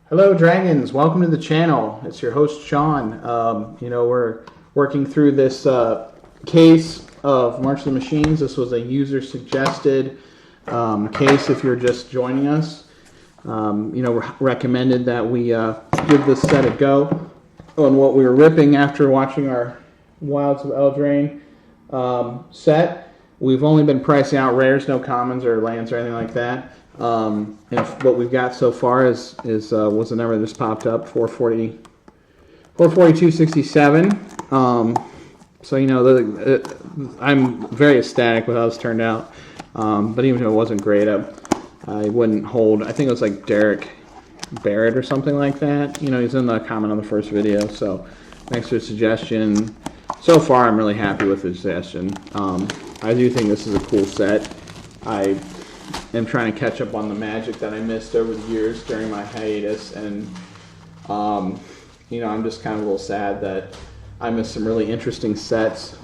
Hello Dragons, welcome to the channel. It's your host Sean. We're working through this case of March of the Machines. This was a user suggested case if you're just joining us. Recommended that we give this set a go on what we were ripping after watching our Wilds of Eldraine set. We've only been pricing out rares, no commons or lands or anything like that. And what we've got so far is was the number that just popped up, 442.67. I'm very ecstatic with how this turned out. But even if it wasn't great, I wouldn't hold. I think it was like Derek Barrett or something like that. He's in the comment on the first video. So thanks for the suggestion. So far, I'm really happy with the suggestion. I do think this is a cool set. I am trying to catch up on the Magic that I missed over the years during my hiatus, and I'm just kind of a little sad that I missed some really interesting sets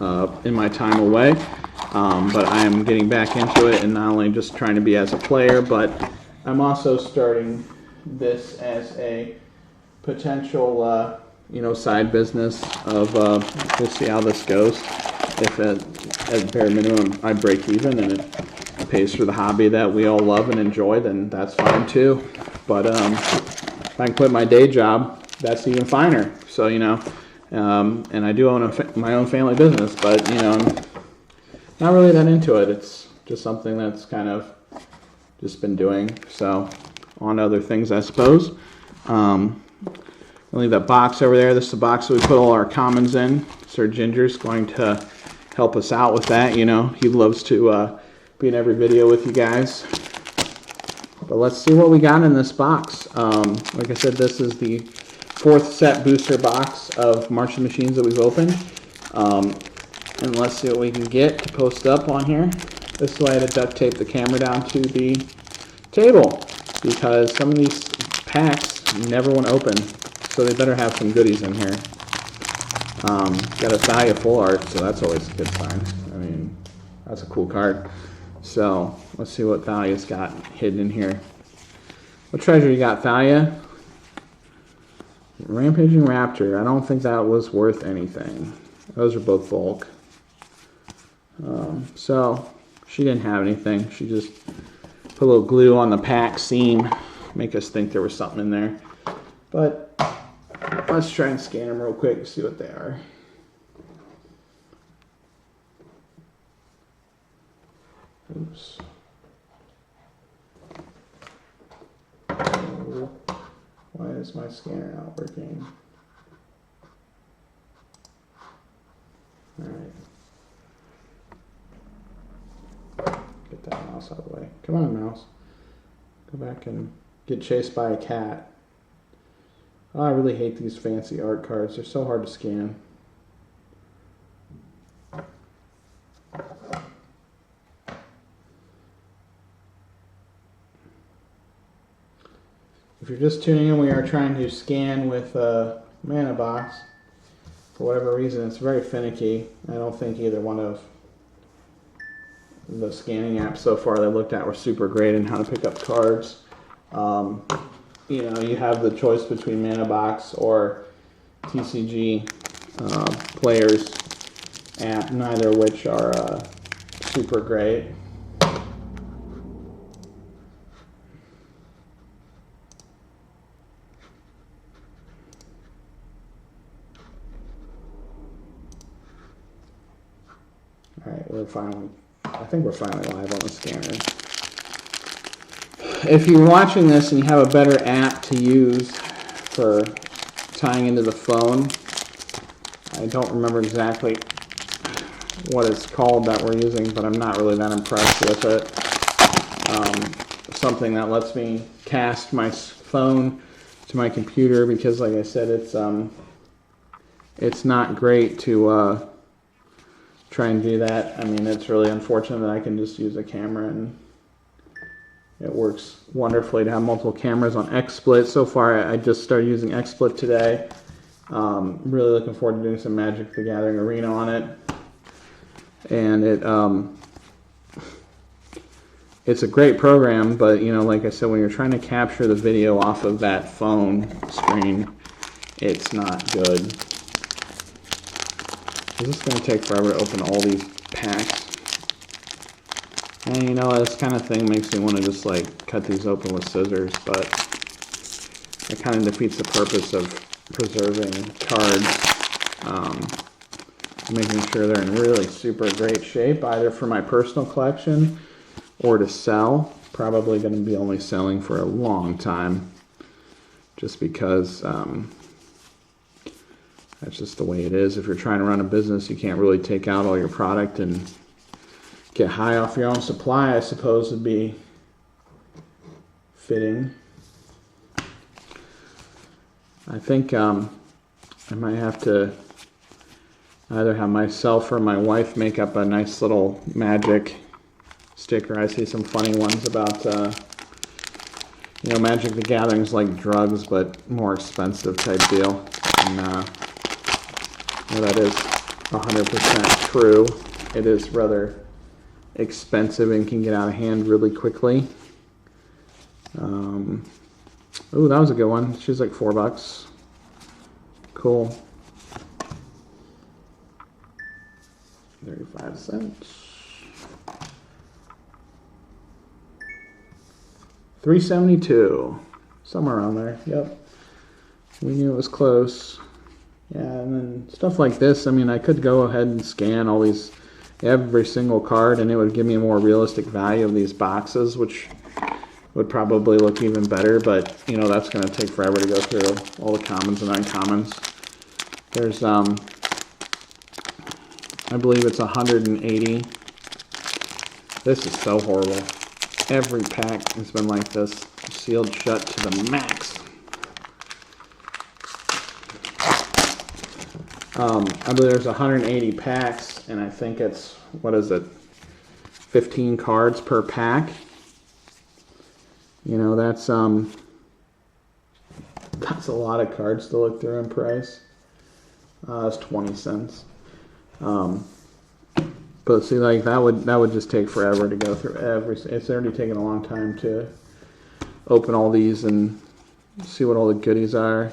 in my time away. But I am getting back into it, and not only just trying to be as a player, but I'm also starting this as a potential side business of we'll see how this goes. If at bare minimum I break even and it pays for the hobby that we all love and enjoy, then that's fine too. But if I can quit my day job, that's even finer. So and I do own my own family business, but I'm not really that into it. It's just something that's kind of just been doing. So on to other things, I suppose. I'll leave that box over there. This is the box that we put all our commons in. Sir Ginger's going to help us out with that. He loves to be in every video with you guys. But let's see what we got in this box. Like I said, this is the 4th set booster box of March of the Machines that we've opened. And let's see what we can get to post up on here. This is why I had to duct tape the camera down to the table, because some of these packs never want to open, so they better have some goodies in here. Got a Thalia full art, so that's always a good sign. I mean, that's a cool card. So let's see what Thalia's got hidden in here. What treasure you got, Thalia? Rampaging Raptor. I don't think that was worth anything. Those are both bulk. So she didn't have anything. She just put a little glue on the pack seam, make us think there was something in there. But let's try and scan them real quick and see what they are. Oops. Oh, why is my scanner not working? Alright. Get that mouse out of the way. Come on, mouse. Go back and get chased by a cat. Oh, I really hate these fancy art cards. They're so hard to scan. If you're just tuning in, we are trying to scan with a mana box. For whatever reason, it's very finicky. I don't think either one of the scanning apps so far that I looked at were super great in how to pick up cards. You have the choice between mana box or TCG Players app, neither of which are super great. Alright, I think we're finally live on the scanner. If you're watching this and you have a better app to use for tying into the phone, I don't remember exactly what it's called that we're using, but I'm not really that impressed with it. Something that lets me cast my phone to my computer, because like I said, it's not great to try and do that. I mean, it's really unfortunate that I can just use a camera, and it works wonderfully to have multiple cameras on XSplit. So far, I just started using XSplit today. Really looking forward to doing some Magic the Gathering Arena on it. And it's a great program, but you know, like I said, when you're trying to capture the video off of that phone screen, it's not good. This is going to take forever to open all these packs. And you know, this kind of thing makes me want to just like cut these open with scissors, but it kind of defeats the purpose of preserving cards, making sure they're in really super great shape, either for my personal collection or to sell. Probably going to be only selling for a long time, just because that's just the way it is. If you're trying to run a business, you can't really take out all your product and get high off your own supply, I suppose would be fitting. I think I might have to either have myself or my wife make up a nice little magic sticker. I see some funny ones about, you know, Magic the Gathering's like drugs, but more expensive type deal. And you know, that is 100% true. It is rather expensive and can get out of hand really quickly. Ooh, that was a good one. She's like $4. Cool. 35 cents. $3.72. Somewhere around there. Yep. We knew it was close. Yeah, and then stuff like this, I mean, I could go ahead and scan all these, every single card, and it would give me a more realistic value of these boxes, which would probably look even better, but, you know, that's going to take forever to go through all the commons and uncommons. There's, I believe it's 180. This is so horrible. Every pack has been like this, sealed shut to the max. I believe there's 180 packs, and I think it's, what is it, 15 cards per pack. You know, that's a lot of cards to look through in price. It's 20 cents. But see, like that would just take forever to go through it's already taken a long time to open all these and see what all the goodies are.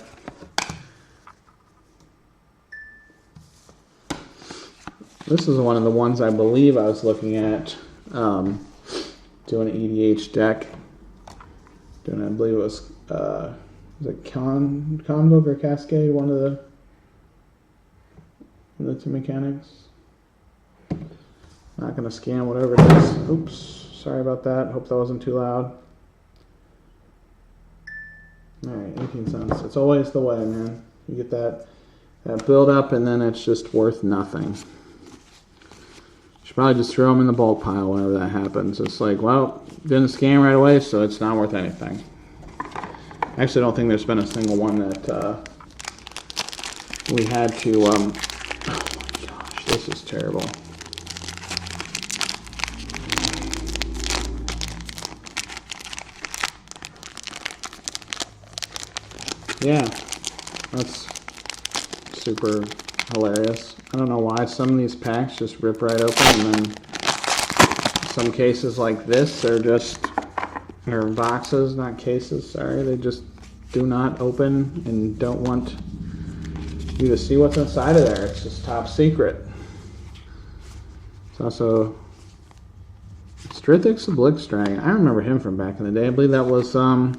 This is one of the ones I believe I was looking at doing an EDH deck. I believe it was it Convoke or Cascade? One of the two mechanics. Not gonna scan whatever it is. Oops, sorry about that. Hope that wasn't too loud. All right, 18 cents. It's always the way, man. You get that build up, and then it's just worth nothing. Should probably just throw them in the bulk pile whenever that happens. It's like, well, didn't scan right away, so it's not worth anything. I actually don't think there's been a single one that we had to, oh my gosh, this is terrible. Yeah, that's super hilarious. I don't know why some of these packs just rip right open, and then some cases like this, they're boxes, not cases, sorry, they just do not open and don't want you to see what's inside of there. It's just top secret. It's also Strithix the Blitzdragon. I remember him from back in the day. I believe that was I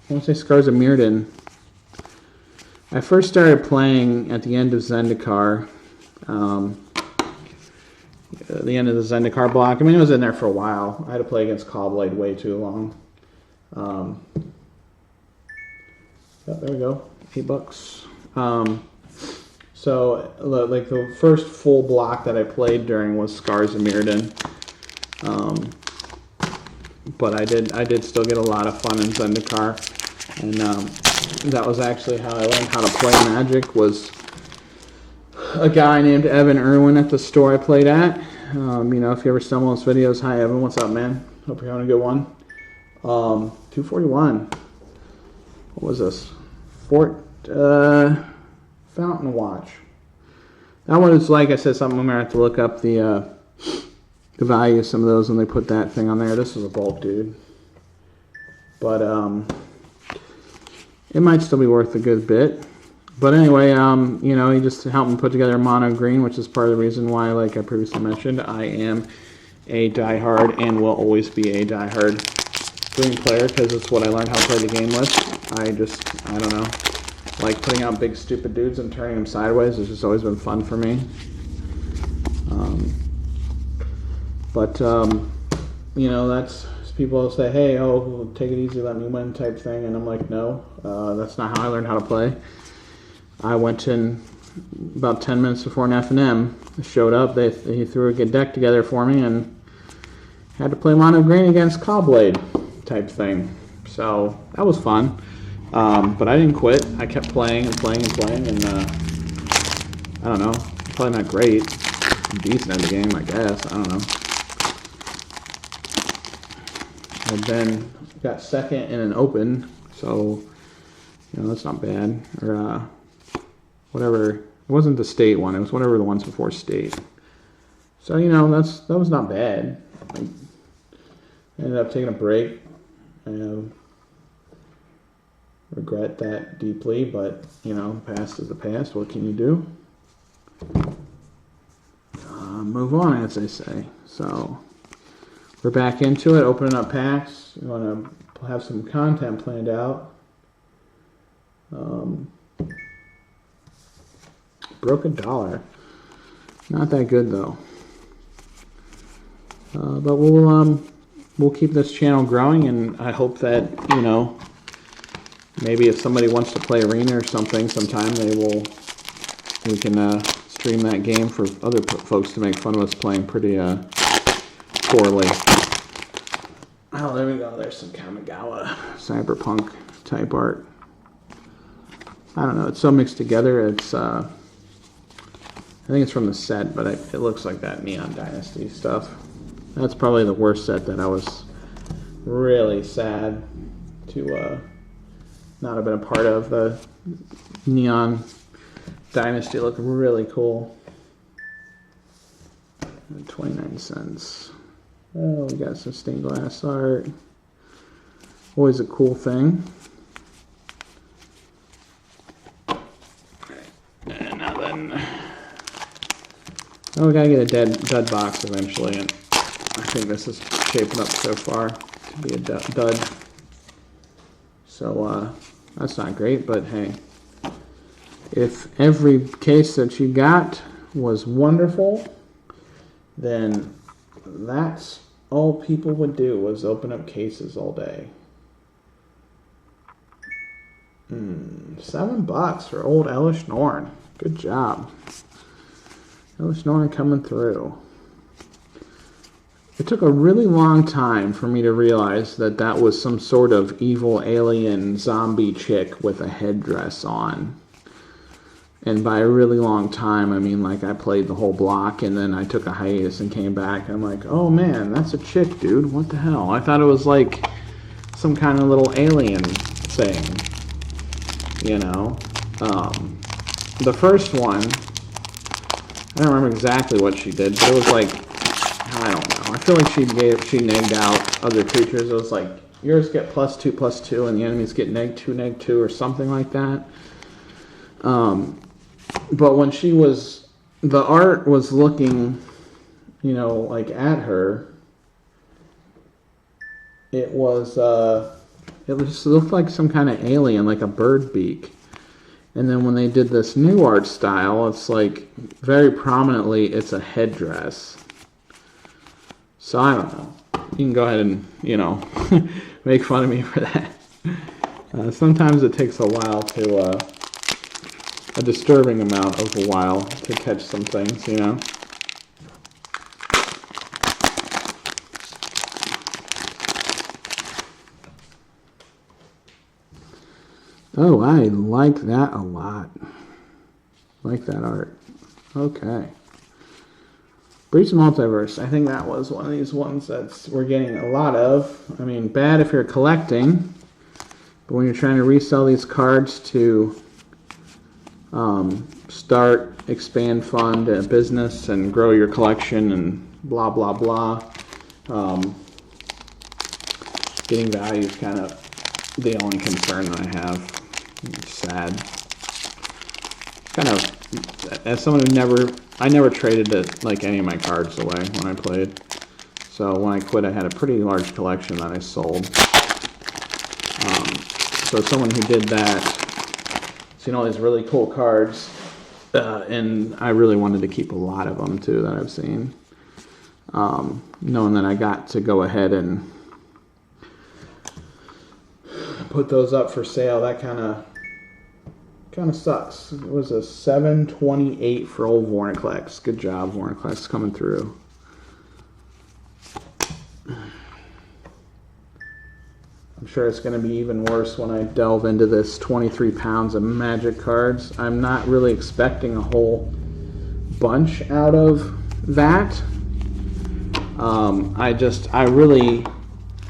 want to say Scars of Mirrodin. I first started playing at the end of Zendikar. The end of the Zendikar block. I mean, it was in there for a while. I had to play against Caw-Blade way too long. Yeah, there we go. $8. So, like, the first full block that I played during was Scars of Mirrodin. But I did still get a lot of fun in Zendikar. And that was actually how I learned how to play Magic, was a guy named Evan Irwin at the store I played at. You know, if you ever stumble on his videos, hi Evan, what's up, man? Hope you're having a good one. 241. What was this? Fountain Watch. That one is, like I said, something I'm gonna have to look up the the value of some of those when they put that thing on there. This is a bulk dude. But it might still be worth a good bit. But anyway, you know, he just helped me put together a mono green, which is part of the reason why, like I previously mentioned, I am a diehard and will always be a diehard green player because it's what I learned how to play the game with. I don't know, like putting out big stupid dudes and turning them sideways has just always been fun for me. You know, that's people say, hey, oh, take it easy, let me win type thing, and I'm like, no, that's not how I learned how to play. I went in about 10 minutes before an F&M showed up. He threw a good deck together for me and had to play mono green against Cobblade type thing. So that was fun. But I didn't quit. I kept playing and playing and playing, and I don't know, probably not great. Decent at the game, I guess. I don't know. And then got second in an open, so you know that's not bad. Or whatever. It wasn't the state one. It was whatever the ones before state. So you know that was not bad. I ended up taking a break. I regret that deeply, but you know, past is the past. What can you do? Move on, as they say. So we're back into it, opening up packs. You want to have some content planned out. Broke $1. Not that good though. But we'll keep this channel growing, and I hope that, you know, maybe if somebody wants to play Arena or something sometime, we can stream that game for other folks to make fun of us playing pretty poorly. Oh, there we go. There's some Kamigawa cyberpunk type art. I don't know. It's so mixed together. It's I think it's from the set, but it looks like that Neon Dynasty stuff. That's probably the worst set that I was really sad to not have been a part of. The Neon Dynasty looked really cool. 29 cents. Oh, we got some stained glass art. Always a cool thing. And now then, oh, we gotta get a dud box eventually, and I think this is shaping up so far to be a dud. So that's not great, but hey, if every case that you got was wonderful, then that's all people would do, was open up cases all day. $7 for old Elish Norn. Good job. Elish Norn coming through. It took a really long time for me to realize that that was some sort of evil alien zombie chick with a headdress on. And by a really long time, I mean like I played the whole block and then I took a hiatus and came back. And I'm like, oh man, that's a chick, dude. What the hell? I thought it was like some kind of little alien thing, you know? The first one, I don't remember exactly what she did, but it was like, I don't know. I feel like she negged out other creatures. It was like, yours get +2/+2 and the enemies get -2/-2 or something like that. But when she was, the art was looking, you know, like at her, it just looked like some kind of alien, like a bird beak. And then when they did this new art style, it's like very prominently it's a headdress. So I don't know. You can go ahead and, you know, make fun of me for that. Sometimes it takes a while to, a disturbing amount of a while to catch some things, you know. Oh, I like that a lot. Like that art. Okay. Breach of Multiverse. I think that was one of these ones that we're getting a lot of. I mean, bad if you're collecting, but when you're trying to resell these cards to start, expand, fund a business and grow your collection and blah, blah, blah. Getting value is kind of the only concern that I have. It's sad. Kind of, as someone who I never traded it, like any of my cards away when I played. So when I quit, I had a pretty large collection that I sold. So someone who did that, seen all these really cool cards, and I really wanted to keep a lot of them too that I've seen. Knowing that I got to go ahead and put those up for sale, that kind of sucks. It was a 728 for old Vorniclex. Good job, Vorniclex, coming through. I'm sure it's going to be even worse when I delve into this 23 pounds of Magic cards. I'm not really expecting a whole bunch out of that.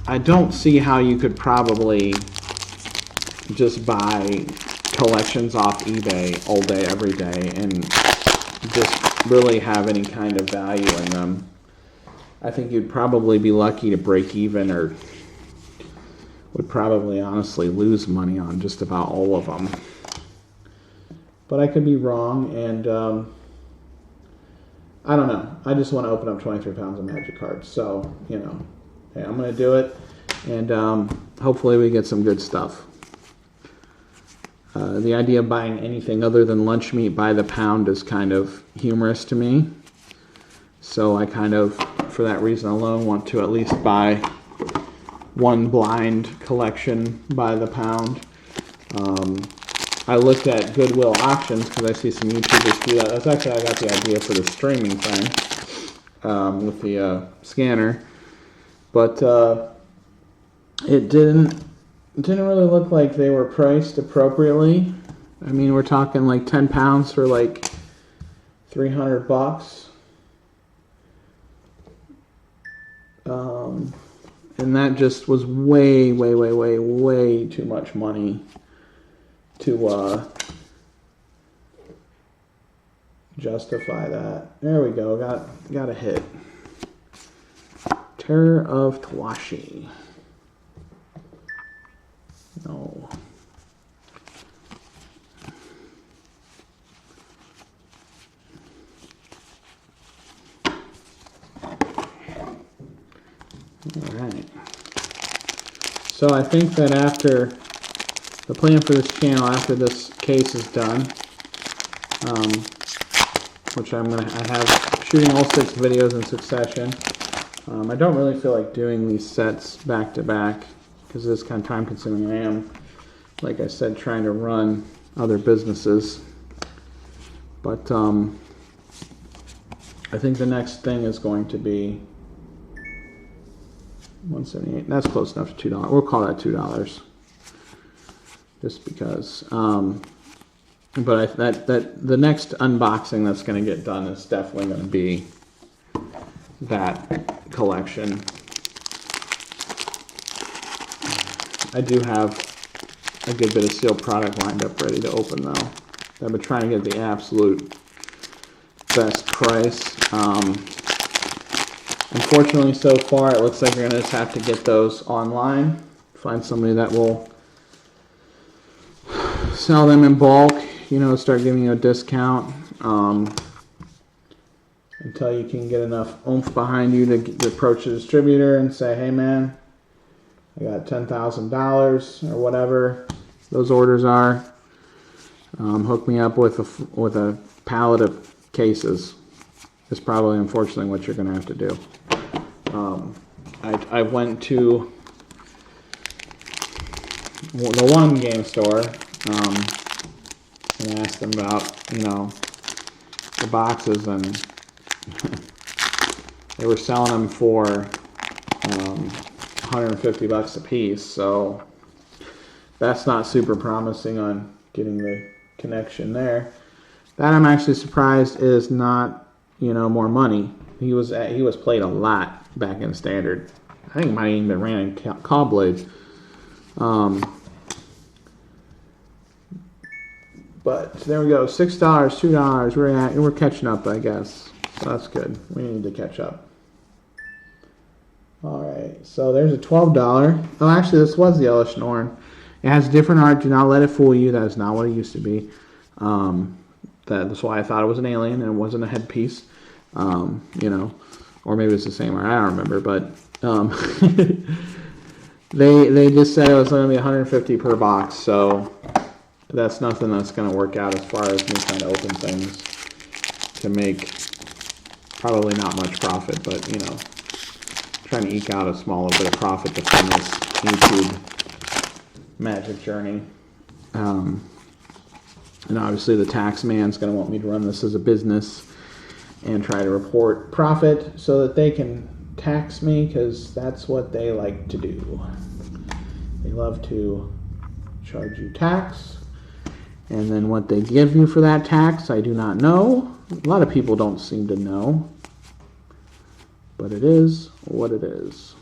I don't see how you could probably just buy collections off eBay all day, every day, and just really have any kind of value in them. I think you'd probably be lucky to break even, or would probably honestly lose money on just about all of them. But I could be wrong, and I don't know. I just want to open up 23 pounds of Magic cards. So, you know, hey, I'm going to do it, and hopefully we get some good stuff. The idea of buying anything other than lunch meat by the pound is kind of humorous to me. So I kind of, for that reason alone, want to at least buy one blind collection by the pound. I looked at Goodwill auctions because I see some YouTubers do that. That's actually how I got the idea for the streaming thing with the scanner. But it didn't really look like they were priced appropriately. I mean, we're talking like 10 pounds for like $300. And that just was way too much money to justify that. There we go. Got a hit. Terror of Tawashi. No. Alright. So I think that after the plan for this channel, after this case is done, which I have shooting all 6 videos in succession. I don't really feel like doing these sets back to back because it's kind of time consuming. I am, like I said, trying to run other businesses. But I think the next thing is going to be $178. That's close enough to $2. We'll call that $2, just because. But the next unboxing that's going to get done is definitely going to be that collection. I do have a good bit of sealed product lined up ready to open though. I've been trying to get the absolute best price. Unfortunately, so far, it looks like you're going to just have to get those online. Find somebody that will sell them in bulk, you know, start giving you a discount until you can get enough oomph behind you to approach the distributor and say, hey man, I got $10,000 or whatever those orders are. Hook me up with a pallet of cases. Is probably, unfortunately, what you're going to have to do. I went to the one game store and asked them about, you know, the boxes, and they were selling them for $150 a piece. So that's not super promising on getting the connection there. That I'm actually surprised is not, you know, more money. He was played a lot back in Standard. I think it might have even been ran in Call Blades. But there we go, $6, $2. We're catching up, I guess. So that's good. We need to catch up. Alright, so there's a $12. Oh, actually, this was the Ella Schnorren. It has different art. Do not let it fool you. That is not what it used to be. That's why I thought it was an alien and it wasn't a headpiece. You know, or maybe it's the same art. I don't remember, but they just said it was going to be $150 per box. So that's nothing that's going to work out as far as me trying to open things to make probably not much profit, but you know, trying to eke out a small little bit of profit to fund this YouTube magic journey. And obviously the tax man's going to want me to run this as a business and try to report profit so that they can tax me, because that's what they like to do. They love to charge you tax, and then what they give you for that tax, I do not know. A lot of people don't seem to know, but it is what it is.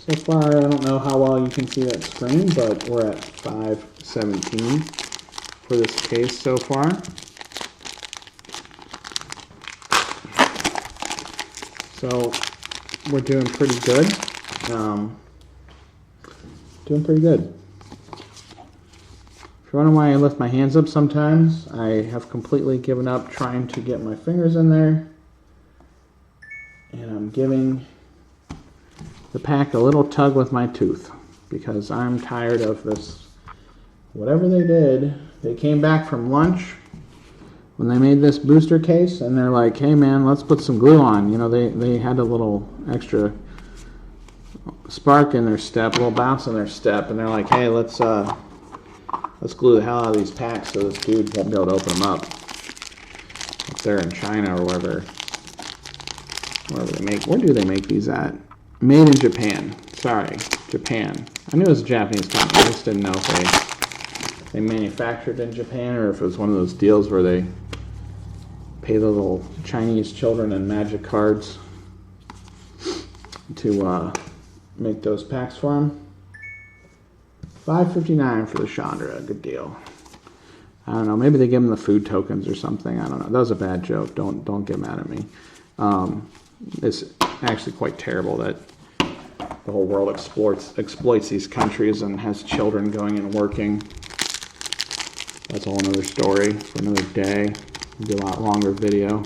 So far, I don't know how well you can see that screen, but we're at 517 for this case so far. So we're doing pretty good. Doing pretty good. If you're wondering why I lift my hands up sometimes, I have completely given up trying to get my fingers in there. And I'm giving the pack a little tug with my tooth because I'm tired of this. Whatever they did, they came back from lunch when they made this booster case and they're like, hey man, let's put some glue on. You know, they had a little extra spark in their step, a little bounce in their step, and they're like, hey, let's glue the hell out of these packs so this dude won't be able to open them up. If they're in China or wherever they make. Where do they make these at? Made in Japan. Sorry, Japan. I knew it was a Japanese company. I just didn't know if they manufactured in Japan or if it was one of those deals where they pay the little Chinese children in magic cards to make those packs for them. $5.59 for the Chandra. Good deal. I don't know. Maybe they give them the food tokens or something. I don't know. That was a bad joke. Don't get mad at me. It's actually quite terrible that the whole world exploits these countries and has children going and working. That's a whole another story for another day. It'll be a lot longer video.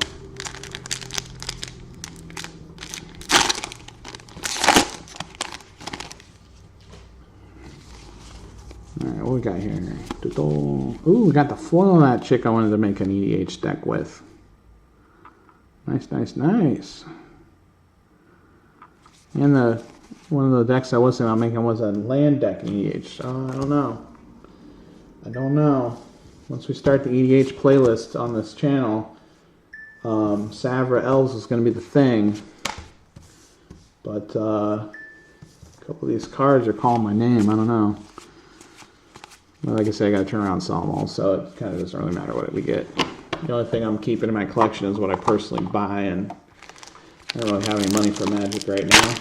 Alright, what we got here? Ooh, we got the foil of that chick I wanted to make an EDH deck with. Nice, nice, nice. And one of the decks I was thinking about making was a land deck in EDH. So I don't know. Once we start the EDH playlist on this channel, Savra Elves is going to be the thing. But a couple of these cards are calling my name. I don't know. But like I said, I got to turn around and sell them all, so it kind of doesn't really matter what we get. The only thing I'm keeping in my collection is what I personally buy, and I don't really have any money for Magic right now.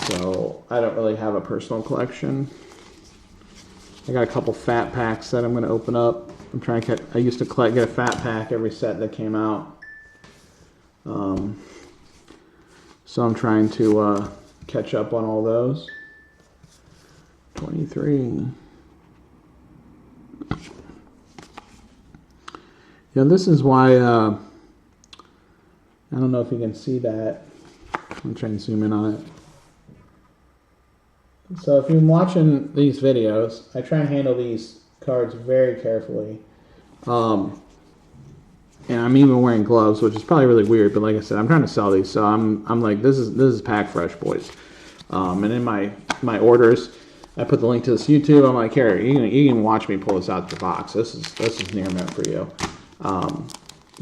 So I don't really have a personal collection. I got a couple fat packs that I'm going to open up. I'm trying to I used to get a fat pack every set that came out. So I'm trying to catch up on all those. 23. Yeah, this is why, I don't know if you can see that. I'm trying to zoom in on it. So if you're watching these videos, I try and handle these cards very carefully. And I'm even wearing gloves, which is probably really weird, but like I said, I'm trying to sell these, so I'm like, this is pack fresh, boys. And in my orders, I put the link to this YouTube. I'm like, here, you can watch me pull this out of the box. This is near meant for you.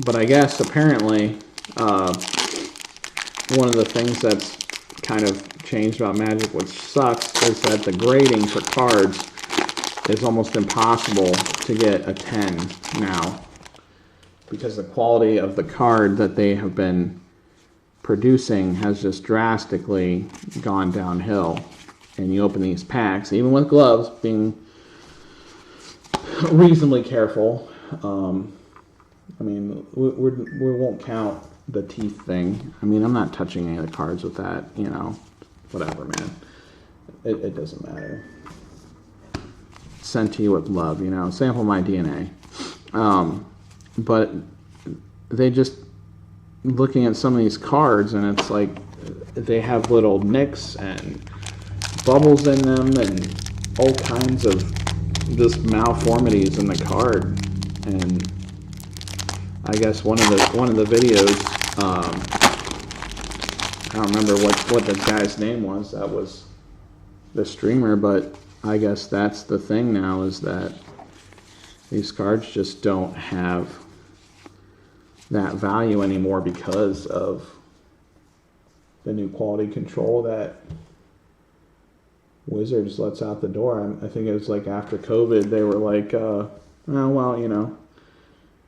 But I guess apparently one of the things that's kind of changed about Magic, which sucks, is that the grading for cards is almost impossible to get a 10 now, because the quality of the card that they have been producing has just drastically gone downhill. And you open these packs, even with gloves, being reasonably careful. I mean, we won't count the teeth thing. I mean, I'm not touching any of the cards with that, you know, whatever, man. It doesn't matter. Sent to you with love, you know, sample my DNA. But they just, looking at some of these cards, and it's like they have little nicks and bubbles in them and all kinds of just malformities in the card. And I guess one of the videos, I don't remember what the guy's name was. That was the streamer, but I guess that's the thing now, is that these cards just don't have that value anymore because of the new quality control that Wizards lets out the door. I think it was like after COVID, they were like, oh, well, you know,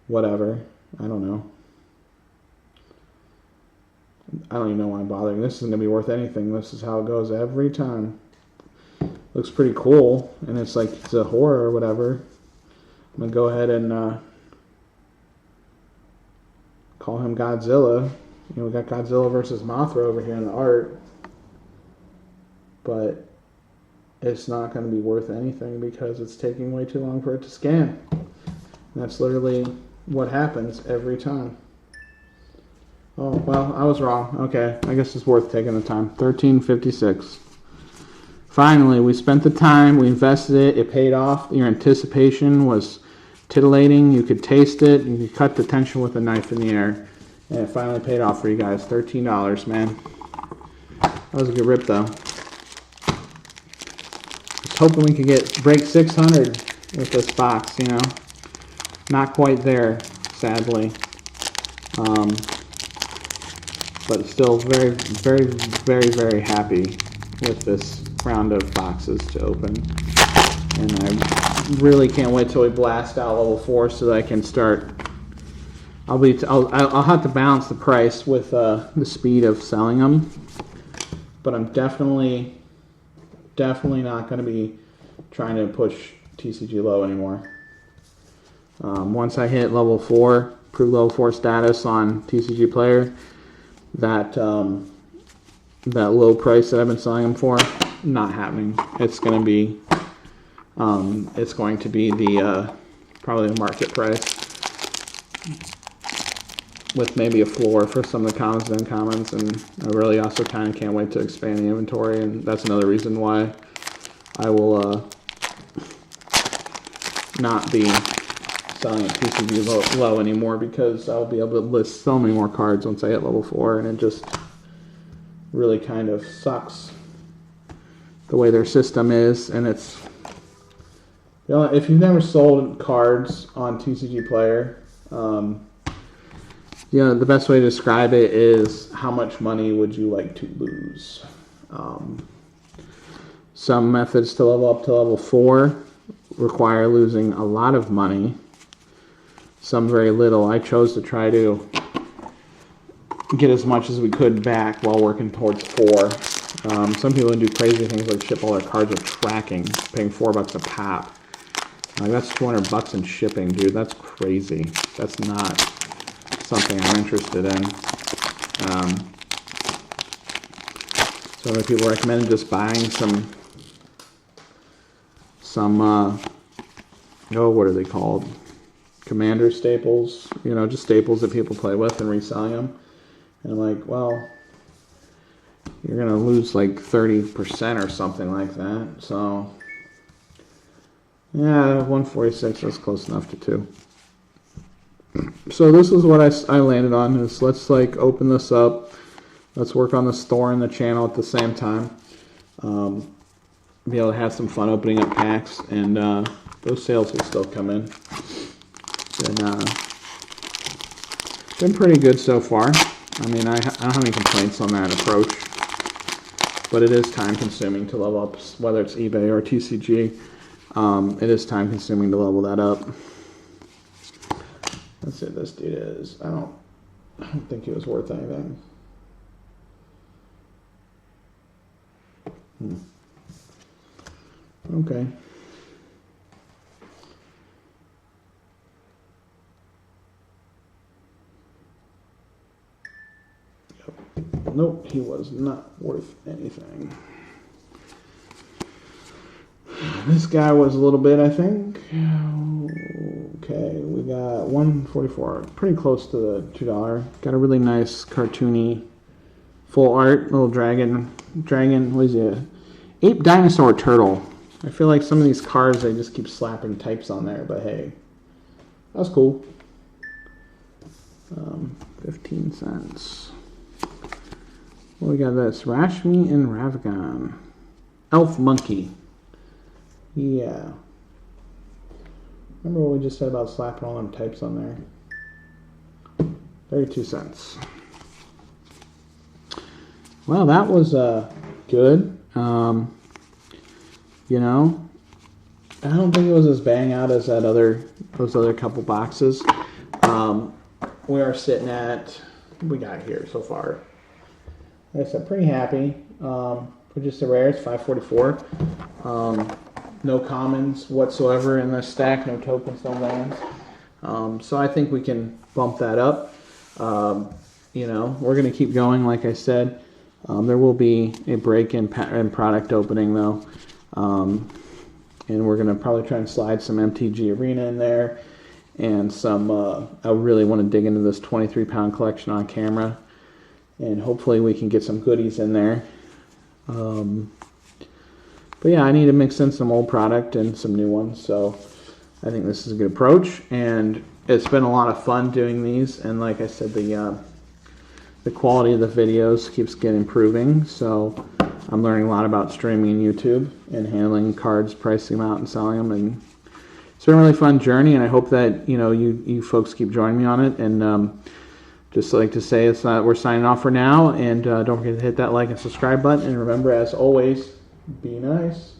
whatever. I don't know. I don't even know why I'm bothering. This isn't going to be worth anything. This is how it goes every time. Looks pretty cool, and it's like it's a horror or whatever. I'm going to go ahead and call him Godzilla. You know, we got Godzilla versus Mothra over here in the art. But it's not going to be worth anything because it's taking way too long for it to scan. And that's literally what happens every time. Oh, well, I was wrong. Okay, I guess it's worth taking the time. $13.56. Finally, we spent the time, we invested it, it paid off. Your anticipation was titillating. You could taste it. You could cut the tension with a knife in the air. And it finally paid off for you guys. $13, man. That was a good rip, though. Just hoping we could break 600 with this box, you know. Not quite there, sadly. But still very, very, very, very happy with this round of boxes to open. And I really can't wait till we blast out level 4 so that I can start. I'll have to balance the price with the speed of selling them. But I'm definitely not going to be trying to push TCG low anymore. Once I hit level 4, prove level 4 status on TCG Player, that low price that I've been selling them for, not happening. It's going to be the probably the market price, with maybe a floor for some of the commons and uncommons. And I really also kind of can't wait to expand the inventory, and that's another reason why I will not be selling at TCG low anymore, because I'll be able to list so many more cards once I hit level 4, and it just really kind of sucks the way their system is. And it's, you know, if you've never sold cards on TCG Player, you know, the best way to describe it is, how much money would you like to lose? Some methods to level up to level 4 require losing a lot of money, some very little. I chose to try to get as much as we could back while working towards 4. Some people do crazy things like ship all their cards with tracking, paying $4 a pop. Like, that's $200 in shipping, dude. That's crazy. That's not something I'm interested in. So other people recommend just buying some what are they called? Commander staples, you know, just staples that people play with, and reselling them. And I'm like, well, you're going to lose like 30% or something like that. So, yeah, 146, that's close enough to 2. So this is what I landed on, is let's like open this up. Let's work on the store and the channel at the same time. Be able to have some fun opening up packs, and those sales will still come in. Been pretty good so far. I mean, I don't have any complaints on that approach, but it is time consuming to level up, whether it's eBay or TCG. It is time consuming to level that up. Let's see what this dude is. I don't think he was worth anything. Okay. Nope, he was not worth anything. This guy was a little bit, I think. Okay, we got 144, pretty close to the $2. Got a really nice cartoony full art little dragon. What is he? Ape dinosaur turtle. I feel like some of these cars they just keep slapping types on there, but hey, that's cool. 15 cents. Well, we got this Rashmi and Ravgan. Elf monkey. Yeah. Remember what we just said about slapping all them types on there? 32 cents. Well, that was good. You know, I don't think it was as bang out as those other couple boxes. We are sitting at, what we got here so far? Like I said, pretty happy. For just the rares, 544. No commons whatsoever in this stack, no tokens, no lands. So I think we can bump that up. You know, we're going to keep going, like I said. There will be a break in product opening, though. And we're going to probably try and slide some MTG Arena in there. And some, I really want to dig into this 23-pound collection on camera. And hopefully we can get some goodies in there. But yeah, I need to mix in some old product and some new ones. So I think this is a good approach. And it's been a lot of fun doing these. And like I said, the quality of the videos keeps getting improving. So I'm learning a lot about streaming and YouTube and handling cards, pricing them out and selling them. And it's been a really fun journey. And I hope that, you know, you folks keep joining me on it. And just like to say, we're signing off for now. And don't forget to hit that like and subscribe button. And remember, as always, be nice.